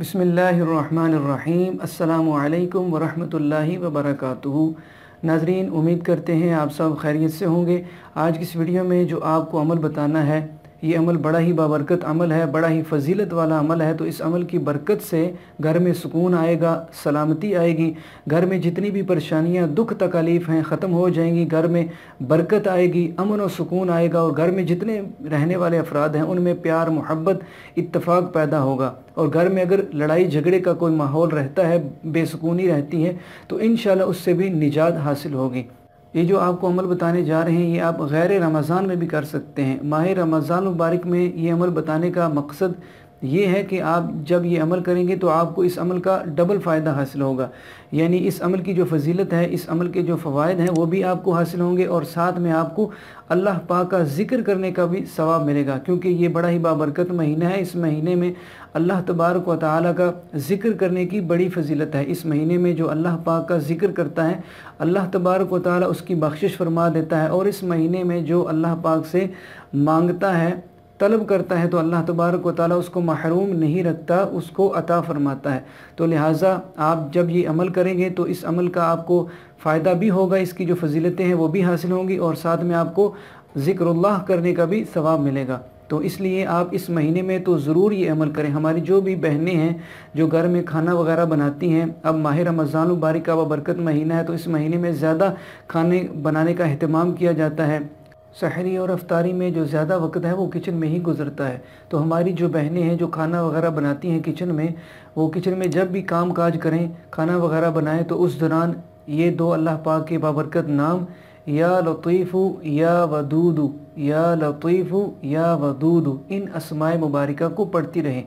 बिस्मिल्लाहिर्रहमानिर्रहीम। अस्सलामु अलैकुम वरहमतुल्लाहि वबरकातुहू। नाज़रीन, उम्मीद करते हैं आप सब खैरियत से होंगे। आज की इस वीडियो में जो आपको अमल बताना है, ये अमल बड़ा ही बाबरकत अमल है, बड़ा ही फजीलत वाला अमल है। तो इस अमल की बरकत से घर में सुकून आएगा, सलामती आएगी, घर में जितनी भी परेशानियां, दुख तकलीफ़ हैं ख़त्म हो जाएंगी, घर में बरकत आएगी, अमन और सुकून आएगा और घर में जितने रहने वाले अफराद हैं उनमें प्यार, मोहब्बत, इत्तफ़ाक़ पैदा होगा। और घर में अगर लड़ाई झगड़े का कोई माहौल रहता है, बेसुकूनी रहती है, तो इंशाअल्लाह उससे भी निजात हासिल होगी। ये जो आपको अमल बताने जा रहे हैं, ये आप गैर रमज़ान में भी कर सकते हैं। माह रमज़ान मुबारक में ये अमल बताने का मकसद ये है कि आप जब ये अमल करेंगे तो आपको इस अमल का डबल फ़ायदा हासिल होगा। यानी इस अमल की जो फजीलत है, इस अमल के जो फ़वाइद हैं वो भी आपको हासिल होंगे और साथ में आपको अल्लाह पाक का ज़िक्र करने का भी सवाब मिलेगा, क्योंकि ये बड़ा ही बाबरकत महीना है। इस महीने में अल्लाह तबारक व तआला का ज़िक्र करने की बड़ी फजीलत है। इस महीने में जो अल्लाह पाक का ज़िक्र करता है, अल्लाह तबारक व तआला उसकी बख्शिश फरमा देता है। और इस महीने में जो अल्लाह पाक से मांगता है, तलब करता है, तो अल्लाह तबारक व तआला उसको महरूम नहीं रखता, उसको अता फरमाता है। तो लिहाजा आप जब ये अमल करेंगे तो इस अमल का आपको फ़ायदा भी होगा, इसकी जो फजीलतें हैं वो भी हासिल होंगी और साथ में आपको ज़िक्रुल्लाह करने का भी सवाब मिलेगा। तो इसलिए आप इस महीने में तो ज़रूर ये अमल करें। हमारी जो भी बहनें हैं जो घर में खाना वगैरह बनाती हैं, अब माह रमज़ान मुबारक का बरकत महीना है, तो इस महीने में ज़्यादा खाने बनाने का अहतमाम किया जाता है। सहरी और अफ्तारी में जो ज़्यादा वक्त है वो किचन में ही गुज़रता है। तो हमारी जो बहनें हैं जो खाना वगैरह बनाती हैं किचन में, वो किचन में जब भी काम काज करें, खाना वगैरह बनाएं, तो उस दौरान ये दो अल्लाह पाक के बाबरकत नाम या लतीफ़ु या वदूदु, या लतीफ़ु या वदूदु, इन अस्माए मुबारिका को पढ़ती रहें।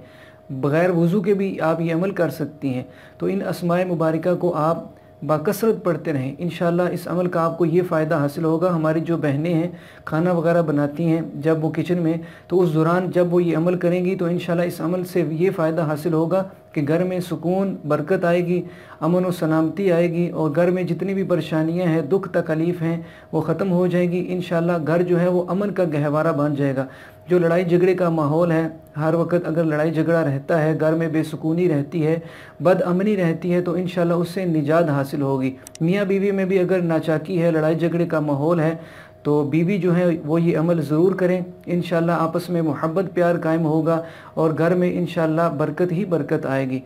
बग़ैर वज़ू के भी आप ये अमल कर सकती हैं। तो इन अस्माए मुबारिका को आप बाकसरत पढ़ते रहें। इंशाअल्लाह इस अमल का आपको ये फ़ायदा हासिल होगा। हमारी जो बहनें हैं खाना वगैरह बनाती हैं जब वो किचन में, तो उस दौरान जब वो ये अमल करेंगी तो इंशाअल्लाह इस अमल से ये फ़ायदा हासिल होगा कि घर में सुकून, बरकत आएगी, अमन और सलामती आएगी और घर में जितनी भी परेशानियां हैं, दुख तकलीफ़ हैं, वो ख़त्म हो जाएगी। इंशाअल्लाह घर जो है वो अमन का गहवारा बन जाएगा। जो लड़ाई झगड़े का माहौल है, हर वक्त अगर लड़ाई झगड़ा रहता है, घर में बेसुकूनी रहती है, बदअमनी रहती है, तो इंशाअल्लाह उससे निजात हासिल होगी। मियाँ बीवी में भी अगर नाचाकी है, लड़ाई झगड़े का माहौल है, तो बीवी जो है वो ये अमल ज़रूर करें। इंशाअल्लाह आपस में मोहब्बत प्यार कायम होगा और घर में इंशाअल्लाह बरकत ही बरकत आएगी।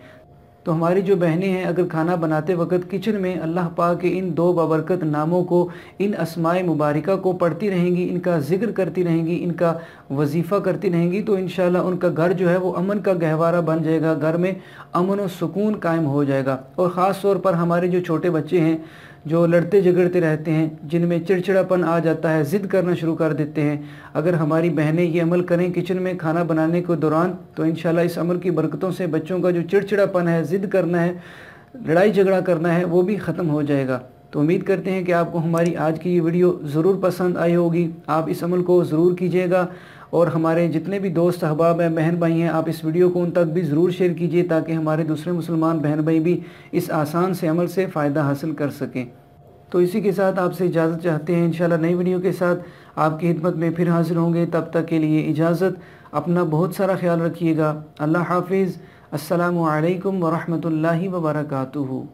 तो हमारी जो बहनें हैं अगर खाना बनाते वक्त किचन में अल्लाह पाक के इन दो बाबरकत नामों को, इन अस्माए मुबारिका को पढ़ती रहेंगी, इनका ज़िक्र करती रहेंगी, इनका वजीफ़ा करती रहेंगी, तो इंशाअल्लाह उनका घर जो है वो अमन का गहवारा बन जाएगा, घर में अमन और सुकून कायम हो जाएगा। और ख़ास तौर पर हमारे जो छोटे बच्चे हैं जो लड़ते झगड़ते रहते हैं, जिनमें चिड़चिड़ापन आ जाता है, ज़िद करना शुरू कर देते हैं, अगर हमारी बहनें ये अमल करें किचन में खाना बनाने के दौरान, तो इंशाअल्लाह इस अमल की बरकतों से बच्चों का जो चिड़चिड़ापन है, ज़िद करना है, लड़ाई झगड़ा करना है, वो भी ख़त्म हो जाएगा। तो उम्मीद करते हैं कि आपको हमारी आज की ये वीडियो ज़रूर पसंद आई होगी। आप इस अमल को ज़रूर कीजिएगा और हमारे जितने भी दोस्त अहबाब हैं, बहन भाई हैं, आप इस वीडियो को उन तक भी ज़रूर शेयर कीजिए ताकि हमारे दूसरे मुसलमान बहन भाई भी इस आसान से अमल से फ़ायदा हासिल कर सकें। तो इसी के साथ आपसे इजाज़त चाहते हैं। इंशाअल्लाह नई वीडियो के साथ आपकी खिदमत में फिर हाजिर होंगे। तब तक के लिए इजाज़त। अपना बहुत सारा ख्याल रखिएगा। अल्लाह हाफिज़। अस्सलामु अलैकुम व रहमतुल्लाहि व बरकातुहू।